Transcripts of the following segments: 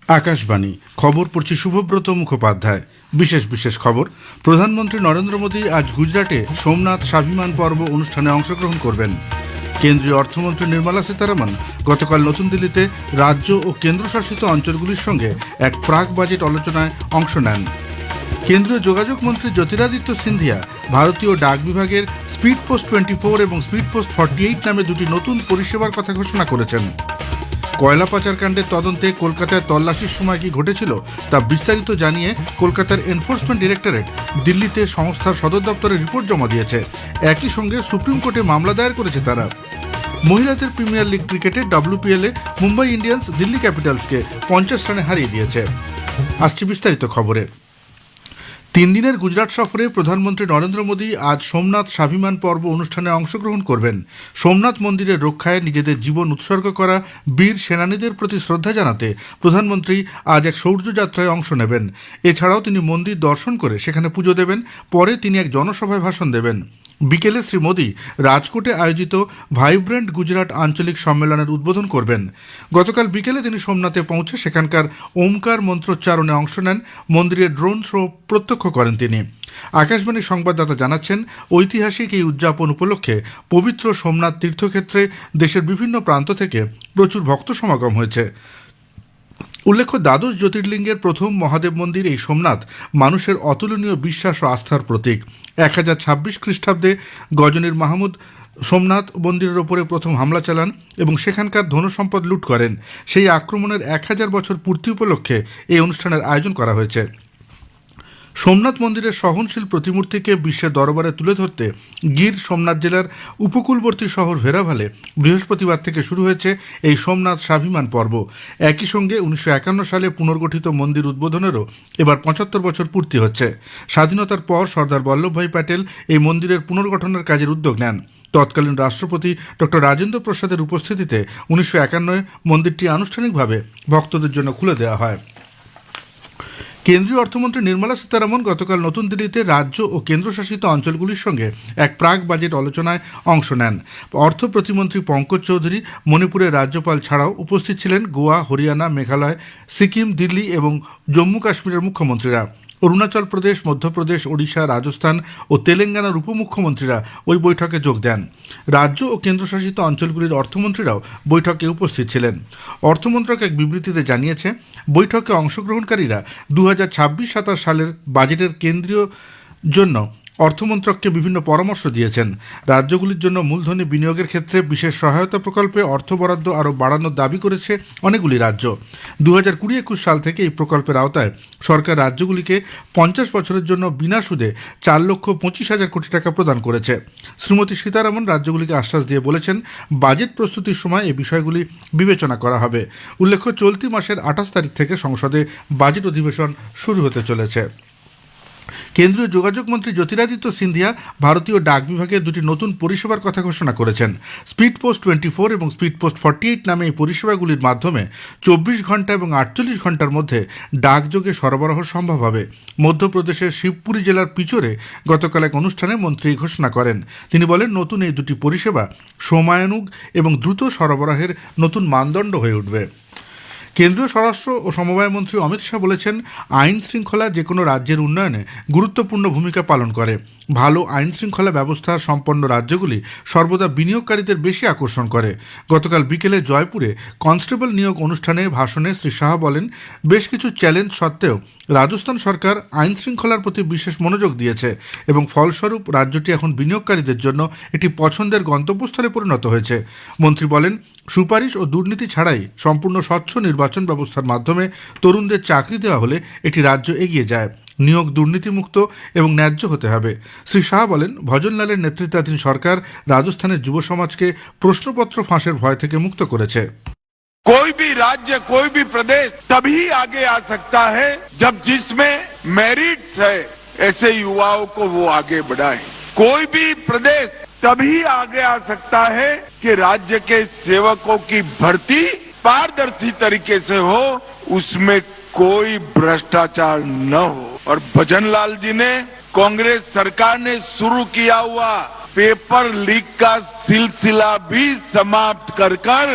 আকাশবাণী খবর পড়ছি শুভব্রত মুখোপাধ্যায়। বিশেষ খবর। প্রধানমন্ত্রী নরেন্দ্র মোদী আজ গুজরাটে সোমনাথ স্বাভিমান পর্ব অনুষ্ঠানে অংশগ্রহণ করবেন। কেন্দ্রীয় অর্থমন্ত্রী নির্মলা সীতারামন গতকাল নতুন দিল্লিতে রাজ্য ও কেন্দ্রশাসিত অঞ্চলগুলির সঙ্গে এক প্রাক বাজেট আলোচনায় অংশ নেন। কেন্দ্রীয় যোগাযোগ মন্ত্রী জ্যোতিরাদিত্য সিন্ধিয়া ভারতীয় ডাক বিভাগের স্পিড পোস্ট 24 এবং স্পিড পোস্ট 48 নামে দুটি নতুন পরিষেবার কথা ঘোষণা করেছেন। কয়লা পাচার কাণ্ডের তদন্তে কলকাতায় তল্লাশির সময় কি ঘটেছিল তা বিস্তারিত জানিয়ে কলকাতার এনফোর্সমেন্ট ডিরেক্টরেট দিল্লিতে সংস্থার সদর দপ্তরে রিপোর্ট জমা দিয়েছে। একই সঙ্গে সুপ্রিম কোর্টে মামলা দায়ের করেছে তারা। মহিলাদের প্রিমিয়ার লিগ ক্রিকেটে WPL এ মুম্বাই ইন্ডিয়ান্স দিল্লি ক্যাপিটালসকে 50 রানে হারিয়ে দিয়েছে। আসছে বিস্তারিত খবরে। 3 দিনের গুজরাট সফরে প্রধানমন্ত্রী নরেন্দ্র মোদী আজ সোমনাথ স্বাভিমান পর্ব অনুষ্ঠানে অংশগ্রহণ করবেন। সোমনাথ মন্দিরের রক্ষায় নিজেদের জীবন উৎসর্গ করা বীর সেনানীদের প্রতি শ্রদ্ধা জানাতে প্রধানমন্ত্রী আজ এক শৌর্যযাত্রায় অংশ নেবেন। এছাড়াও তিনি মন্দির দর্শন করে সেখানে পুজো দেবেন। পরে তিনি এক জনসভায় ভাষণ দেবেন। বিকেলে শ্রী মোদী রাজকোটে আয়োজিত ভাইব্রেন্ট গুজরাট আঞ্চলিক সম্মেলনের উদ্বোধন করবেন। গতকাল বিকেলে তিনি সোমনাথে পৌঁছে সেখানকার ওমকার মন্ত্রোচ্চারণে অংশ নেন। মন্দিরের ড্রোন শো প্রত্যক্ষ করেন তিনি। আকাশবাণীর সংবাদদাতা জানাচ্ছেন, ঐতিহাসিক এই উদযাপন উপলক্ষে পবিত্র সোমনাথ তীর্থক্ষেত্রে দেশের বিভিন্ন প্রান্ত থেকে প্রচুর ভক্ত সমাগম হয়েছে। উল্লেখ্য, দ্বাদশ জ্যোতির্লিঙ্গের প্রথম মহাদেব মন্দির এই সোমনাথ মানুষের অতুলনীয় বিশ্বাস ও আস্থার প্রতীক। 1026 খ্রিস্টাব্দে গজনীর মাহমুদ সোমনাথ মন্দিরের ওপরে প্রথম হামলা চালান এবং সেখানকার ধনসম্পদ লুট করেন। সেই আক্রমণের 1000 বছর পূর্তি উপলক্ষে এই অনুষ্ঠানের আয়োজন করা হয়েছে। সোমনাথ মন্দিরের সহনশীল প্রতিমূর্তিকে বিশ্বের দরবারে তুলে ধরতে গির সোমনাথ জেলার উপকূলবর্তী শহর ভেরাভালে বৃহস্পতিবার থেকে শুরু হয়েছে এই সোমনাথ স্বাভিমান পর্ব। একই সঙ্গে 1951 সালে পুনর্গঠিত মন্দির উদ্বোধনেরও এবার 75 বছর পূর্তি হচ্ছে। স্বাধীনতার পর সর্দার বল্লভভাই প্যাটেল এই মন্দিরের পুনর্গঠনের কাজের উদ্যোগ নেন। তৎকালীন রাষ্ট্রপতি ডক্টর রাজেন্দ্র প্রসাদের উপস্থিতিতে 1951 মন্দিরটি আনুষ্ঠানিকভাবে ভক্তদের জন্য খুলে দেওয়া হয়। কেন্দ্রীয় অর্থমন্ত্রী নির্মলা সীতারামন গতকাল নতুন দিল্লিতে রাজ্য ও কেন্দ্রশাসিত অঞ্চলগুলির সঙ্গে এক প্রাক বাজেট আলোচনায় অংশ নেন। অর্থ প্রতিমন্ত্রী পঙ্কজ চৌধুরী, মণিপুরের রাজ্যপাল ছাড়াও উপস্থিত ছিলেন গোয়া, হরিয়ানা, মেঘালয়, সিকিম, দিল্লি এবং জম্মু কাশ্মীরের মুখ্যমন্ত্রীরা। অরুণাচল প্রদেশ, মধ্যপ্রদেশ, ওড়িশা, রাজস্থান ও তেলেঙ্গানার উপমুখ্যমন্ত্রীরা ওই বৈঠকে যোগ দেন। রাজ্য ও কেন্দ্রশাসিত অঞ্চলগুলির অর্থমন্ত্রীরাও বৈঠকে উপস্থিত ছিলেন। অর্থমন্ত্রক এক বিবৃতিতে জানিয়েছে, বৈঠকে অংশগ্রহণকারীরা 2026-27 সালের বাজেটের কেন্দ্রীয় জন্য অর্থমন্ত্রককে বিভিন্ন পরামর্শ দিয়েছেন। রাজ্যগুলির জন্য মূলধনী বিনিয়োগের ক্ষেত্রে বিশেষ সহায়তা প্রকল্পে অর্থ বরাদ্দ আরও বাড়ানোর দাবি করেছে অনেকগুলি রাজ্য। 2020-21 সাল থেকে এই প্রকল্পের আওতায় সরকার রাজ্যগুলিকে 50 বছরের জন্য বিনা সুদে 4,25,000 কোটি টাকা প্রদান করেছে। শ্রীমতী সীতারামন রাজ্যগুলিকে আশ্বাস দিয়ে বলেছেন, বাজেট প্রস্তুতির সময় এই বিষয়গুলি বিবেচনা করা হবে। উল্লেখ্য, চলতি মাসের 28 তারিখ থেকে সংসদে বাজেট অধিবেশন শুরু হতে চলেছে। কেন্দ্রীয় যোগাযোগ মন্ত্রী জ্যোতিরাদিত্য সিন্ধিয়া ভারতীয় ডাক বিভাগের দুটি নতুন পরিষেবার কথা ঘোষণা করেছেন। স্পিড পোস্ট 24 এবং স্পিড পোস্ট 48 নামে এই পরিষেবাগুলির মাধ্যমে 24 ঘন্টা এবং 48 ঘন্টার মধ্যে ডাকযোগে সরবরাহ সম্ভব হবে। মধ্যপ্রদেশের শিবপুরী জেলার পিচরে গতকাল এক অনুষ্ঠানে মন্ত্রী ঘোষণা করেন। তিনি বলেন, নতুন এই দুটি পরিষেবা সময়ানুগ এবং দ্রুত সরবরাহের নতুন মানদণ্ড হয়ে উঠবে। কেন্দ্রীয় স্বরাষ্ট্র ও সমবায় মন্ত্রী অমিত শাহ বলেছেন, আইন শৃঙ্খলা যে কোনো রাজ্যের উন্নয়নে গুরুত্বপূর্ণ ভূমিকা পালন করে। ভালো আইন শৃঙ্খলা ব্যবস্থা সম্পন্ন রাজ্যগুলি সর্বদা বিনিয়োগকারীদের বেশি আকর্ষণ করে। গতকাল বিকেলে জয়পুরে কনস্টেবল নিয়োগ অনুষ্ঠানে ভাষণে শ্রী শাহ বলেন, বেশ কিছু চ্যালেঞ্জ সত্ত্বেও রাজস্থান সরকার আইন শৃঙ্খলার প্রতি বিশেষ মনোযোগ দিয়েছে এবং ফলস্বরূপ রাজ্যটি এখন বিনিয়োগকারীদের জন্য একটি পছন্দের গন্তব্যস্থলে পরিণত হয়েছে। মন্ত্রী বলেন, সুপারিশ ও দুর্নীতি ছাড়াই সম্পূর্ণ স্বচ্ছ নির্বাচন ব্যবস্থার মাধ্যমে তরুণদের চাকরি দেওয়া হলে একটি রাজ্য এগিয়ে যায়। নিয়োগ দুর্নীতিমুক্ত এবং ন্যায্য হতে হবে। শ্রী শাহ বলেন, ভজনলালের নেতৃত্বাধীন সরকার রাজস্থানের যুব সমাজকে প্রশ্নপত্র ফাঁসের ভয় থেকে মুক্ত করেছে। कोई भी राज्य, कोई भी प्रदेश तभी आगे आ सकता है जब जिसमें मेरिट्स है ऐसे युवाओं को वो आगे बढ़ाए। कोई भी प्रदेश तभी आगे आ सकता है कि राज्य के सेवकों की भर्ती पारदर्शी तरीके से हो, उसमें कोई भ्रष्टाचार न हो। और भजनलाल जी ने, कांग्रेस सरकार ने शुरू किया हुआ पेपर लीक का सिलसिला भी समाप्त कर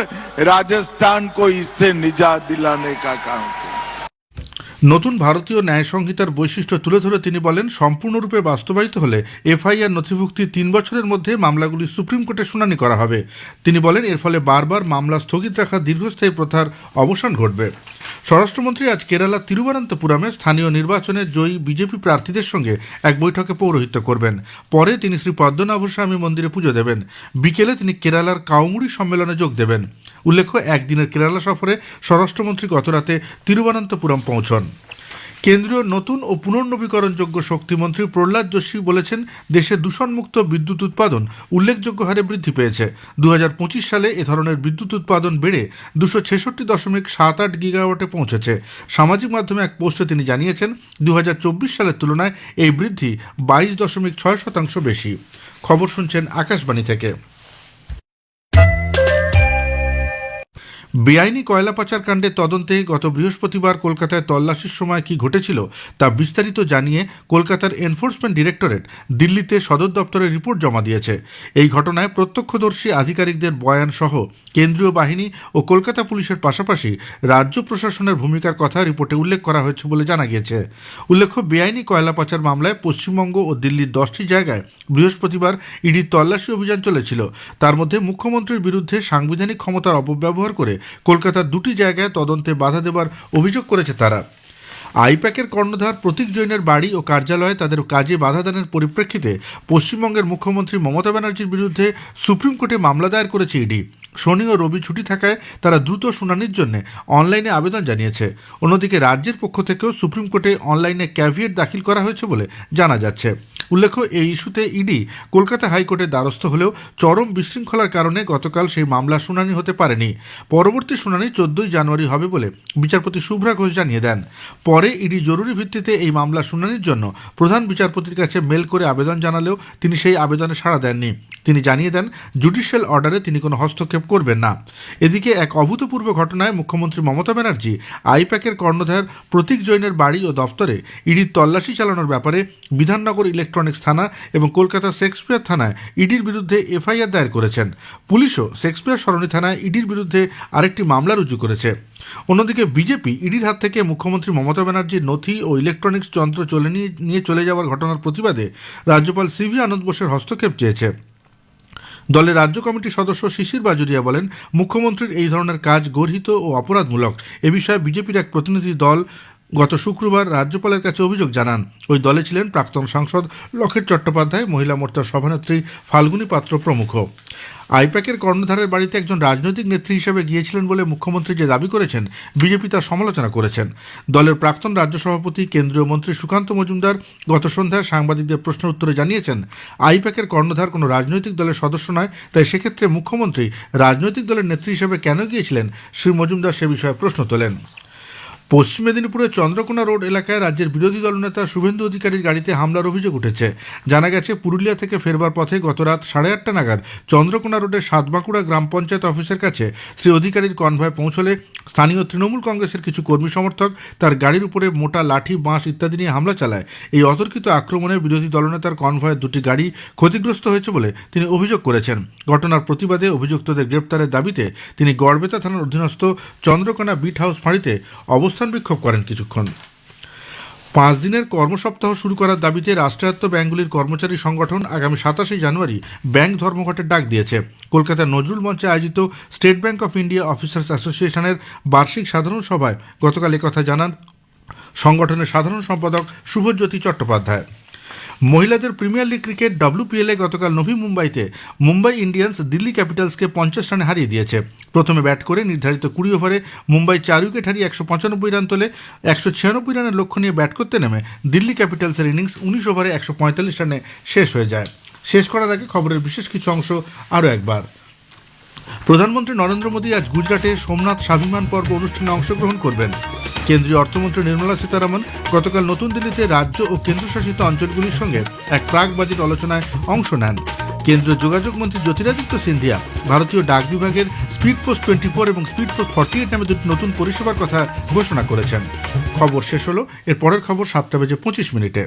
राजस्थान को इससे निजात दिलाने का काम किया। নতুন ভারতীয় ন্যায় সংহিতার বৈশিষ্ট্য তুলে ধরে তিনি বলেন, সম্পূর্ণরূপে বাস্তবায়িত হলে এফআইআর নথিভুক্তি 3 বছরের মধ্যে মামলাগুলি সুপ্রিম কোর্টে শুনানি করা হবে। তিনি বলেন, এর ফলে বারবার মামলা স্থগিত রাখা দীর্ঘস্থায়ী প্রথার অবসান ঘটবে। স্বরাষ্ট্রমন্ত্রী আজ কেরালা তিরুবনন্তপুরমে স্থানীয় নির্বাচনে জয়ী বিজেপি প্রার্থীদের সঙ্গে এক বৈঠকে পৌরোহিত্য করবেন। পরে তিনি শ্রী পদ্মনাভস্বামী মন্দিরে পুজো দেবেন। বিকেলে তিনি কেরালার কাউমুড়ি সম্মেলনে যোগ দেবেন। উল্লেখ্য, একদিনের কেরালা সফরে স্বরাষ্ট্রমন্ত্রী গতরাতে তিরুবনন্তপুরম পৌঁছন। কেন্দ্রীয় নতুন ও পুনর্নবীকরণযোগ্য শক্তিমন্ত্রী প্রহ্লাদ যোশী বলেছেন, দেশে দূষণমুক্ত বিদ্যুৎ উৎপাদন উল্লেখযোগ্য হারে বৃদ্ধি পেয়েছে। 2025 সালে এ ধরনের বিদ্যুৎ উৎপাদন বেড়ে 266.78 গিগাওয়াটে পৌঁছেছে। সামাজিক মাধ্যমে এক পোস্টে তিনি জানিয়েছেন, 2024 সালের তুলনায় এই বৃদ্ধি 22.6% বেশি। খবর শুনছেন আকাশবাণী থেকে। বেআইনি কয়লা পাচার কাণ্ডের তদন্তে গত বৃহস্পতিবার কলকাতায় তল্লাশির সময় কি ঘটেছিল তা বিস্তারিত জানিয়ে কলকাতার এনফোর্সমেন্ট ডিরেক্টরেট দিল্লিতে সদর দপ্তরে রিপোর্ট জমা দিয়েছে। এই ঘটনায় প্রত্যক্ষদর্শী আধিকারিকদের বয়ান সহ কেন্দ্রীয় বাহিনী ও কলকাতা পুলিশের পাশাপাশি রাজ্য প্রশাসনের ভূমিকার কথা রিপোর্টে উল্লেখ করা হয়েছে বলে জানা গিয়েছে। উল্লেখ্য, বেআইনি কয়লা পাচার মামলায় পশ্চিমবঙ্গ ও দিল্লির 10টি জায়গায় বৃহস্পতিবার ইডির তল্লাশি অভিযান চলেছিল। তার মধ্যে মুখ্যমন্ত্রীর বিরুদ্ধে সাংবিধানিক ক্ষমতার অপব্যবহার করে কলকাতার 2টি জায়গায় তদন্তে বাধা দেবার অভিযোগ করেছে তারা। আইপ্যাকের কর্ণধার প্রতীক জৈনের বাড়ি ও কার্যালয়ে তাদের কাজে বাধা দানের পরিপ্রেক্ষিতে পশ্চিমবঙ্গের মুখ্যমন্ত্রী মমতা ব্যানার্জির বিরুদ্ধে সুপ্রিম কোর্টে মামলা দায়ের করেছে ইডি। শনি ও রবি ছুটি থাকায় তারা দ্রুত শুনানির জন্য অনলাইনে আবেদন জানিয়েছে। অন্যদিকে রাজ্যের পক্ষ থেকেও সুপ্রিম কোর্টে অনলাইনে ক্যাভিয়েট দাখিল করা হয়েছে বলে জানা যাচ্ছে। উল্লেখ্য, এই ইস্যুতে ইডি কলকাতা হাইকোর্টের দ্বারস্থ হলেও চরম বিশৃঙ্খলার কারণে গতকাল সেই মামলা শুনানি হতে পারেনি। পরবর্তী শুনানি 14 জানুয়ারি হবে বলে বিচারপতি শুভ্রা ঘোষ জানিয়ে দেন। পরে ইডি জরুরি ভিত্তিতে এই মামলা শুনানির জন্য প্রধান বিচারপতির কাছে মেল করে আবেদন জানালেও তিনি সেই আবেদনে সাড়া দেননি। তিনি জানিয়ে দেন, জুডিশিয়াল অর্ডারে তিনি কোনো হস্তক্ষেপ করবেন না। এদিকে এক অভূতপূর্ব ঘটনায় মুখ্যমন্ত্রী মমতা ব্যানার্জি আইপ্যাকের কর্ণধার প্রতীক জৈনের বাড়ি ও দফতরে ইডির তল্লাশি চালানোর ব্যাপারে বিধাননগর ইলেকট্রনিক্স থানা এবং কলকাতা শেক্সপিয়ার থানায় ইডির বিরুদ্ধে এফআইআর দায়ের করেছেন। পুলিশও শেক্সপিয়ার সরণি থানায় ইডির বিরুদ্ধে আরেকটি মামলা রুজু করেছে। অন্যদিকে বিজেপি ইডির হাত থেকে মুখ্যমন্ত্রী মমতা ব্যানার্জির নথি ও ইলেকট্রনিক্স যন্ত্র নিয়ে চলে যাওয়ার ঘটনার প্রতিবাদে রাজ্যপাল সিভি আনন্দ বোসের হস্তক্ষেপ চেয়েছে। দলের রাজ্য কমিটির সদস্য শিশির বাজুরিয়া বলেন, মুখ্যমন্ত্রীর এই ধরনের কাজ গর্হিত ও অপরাধমূলক। এ বিষয়ে বিজেপির এক প্রতিনিধি দল গত শুক্রবার রাজ্যপালের কাছে অভিযোগ জানান। ওই দলে ছিলেন প্রাক্তন সাংসদ লকেট চট্টোপাধ্যায়, মহিলা মোর্চার সভানেত্রী ফাল্গুনী পাত্র প্রমুখ। আইপ্যাকের কর্ণধারের বাড়িতে একজন রাজনৈতিক নেত্রী হিসেবে গিয়েছিলেন বলে মুখ্যমন্ত্রী যে দাবি করেছেন, বিজেপি তার সমালোচনা করেছেন। দলের প্রাক্তন রাজ্য সভাপতি কেন্দ্রীয় মন্ত্রী সুকান্ত মজুমদার গত সন্ধ্যায় সাংবাদিকদের প্রশ্নের উত্তরে জানিয়েছেন, আইপ্যাকের কর্ণধার কোনো রাজনৈতিক দলের সদস্য নয়, তাই সেক্ষেত্রে মুখ্যমন্ত্রী রাজনৈতিক দলের নেত্রী হিসেবে কেন গিয়েছিলেন, শ্রী মজুমদার সে বিষয়ে প্রশ্ন তোলেন। পশ্চিম মেদিনীপুরের চন্দ্রকোনা রোড এলাকায় রাজ্যের বিরোধী দলনেতা শুভেন্দু অধিকারীর গাড়িতে হামলার অভিযোগ উঠেছে। জানা গেছে, পুরুলিয়া থেকে ফেরবার পথে গত রাত 8:30 নাগাদ চন্দ্রকোনা রোডের সাতবাঁকুড়া গ্রাম পঞ্চায়েত অফিসের কাছে শ্রী অধিকারীর কনভয় পৌঁছলে স্থানীয় তৃণমূল কংগ্রেসের কিছু কর্মী সমর্থক তার গাড়ির উপরে মোটা লাঠি, বাঁশ ইত্যাদি নিয়ে হামলা চালায়। এই অতর্কিত আক্রমণে বিরোধী দলনেতার কনভয়ের 2টি গাড়ি ক্ষতিগ্রস্ত হয়েছে বলে তিনি অভিযোগ করেছেন। ঘটনার প্রতিবাদে অভিযুক্তদের গ্রেপ্তারের দাবিতে তিনি গড়বেতা থানার অধীনস্থ চন্দ্রকোনা বিট হাউস ফাঁড়িতে অবস্থান বিক্ষোভ করেন কিছুক্ষণ। 5 দিনের কর্মসপ্তাহ শুরু করার দাবিতে রাষ্ট্রায়ত্ত ব্যাংকগুলির কর্মচারী সংগঠন আগামী 27 জানুয়ারি ব্যাংক ধর্মঘটের ডাক দিয়েছে। কলকাতার নজরুল মঞ্চে আয়োজিত state bank of India officers অ্যাসোসিয়েশনের বার্ষিক সাধারণ সভায় গতকাল একথা জানান সংগঠনের সাধারণ সম্পাদক শুভজ্যোতি চট্টোপাধ্যায়। মহিলাদের প্রিমিয়ার লিগ ক্রিকেট WPL-এ গতকাল নভি মুম্বাইতে মুম্বাই ইন্ডিয়ান্স দিল্লি ক্যাপিটালসকে 50 রানে হারিয়ে দিয়েছে। প্রথমে ব্যাট করে নির্ধারিত 20 ওভারে মুম্বাই 4 উইকেট হারিয়ে 195 রান তোলে। 196 রানের লক্ষ্য নিয়ে ব্যাট করতে নেমে দিল্লি ক্যাপিটালসের ইনিংস 19 ওভারে 145 রানে শেষ হয়ে যায়। শেষ করার আগে খবরের বিশেষ কিছু অংশ আরও একবার। প্রধানমন্ত্রী নরেন্দ্র মোদী আজ গুজরাটে সোমনাথ স্বাভিমান পর্ব অনুষ্ঠানে অংশগ্রহণ করবেন। কেন্দ্রীয় অর্থমন্ত্রী নির্মলা সীতারামন গতকাল নতুন দিল্লিতে রাজ্য ও কেন্দ্রশাসিত অঞ্চলগুলির সঙ্গে এক প্রাক বাজেট আলোচনায় অংশ নেন। কেন্দ্রীয় যোগাযোগ মন্ত্রী জ্যোতিরাদিত্য সিন্ধিয়া ভারতীয় ডাক বিভাগের স্পিড পোস্ট 24 এবং স্পিড পোস্ট 48 নামে 2টি নতুন পরিষেবার কথা ঘোষণা করেছেন। খবর শেষ হলো। এর পরের খবর 7:25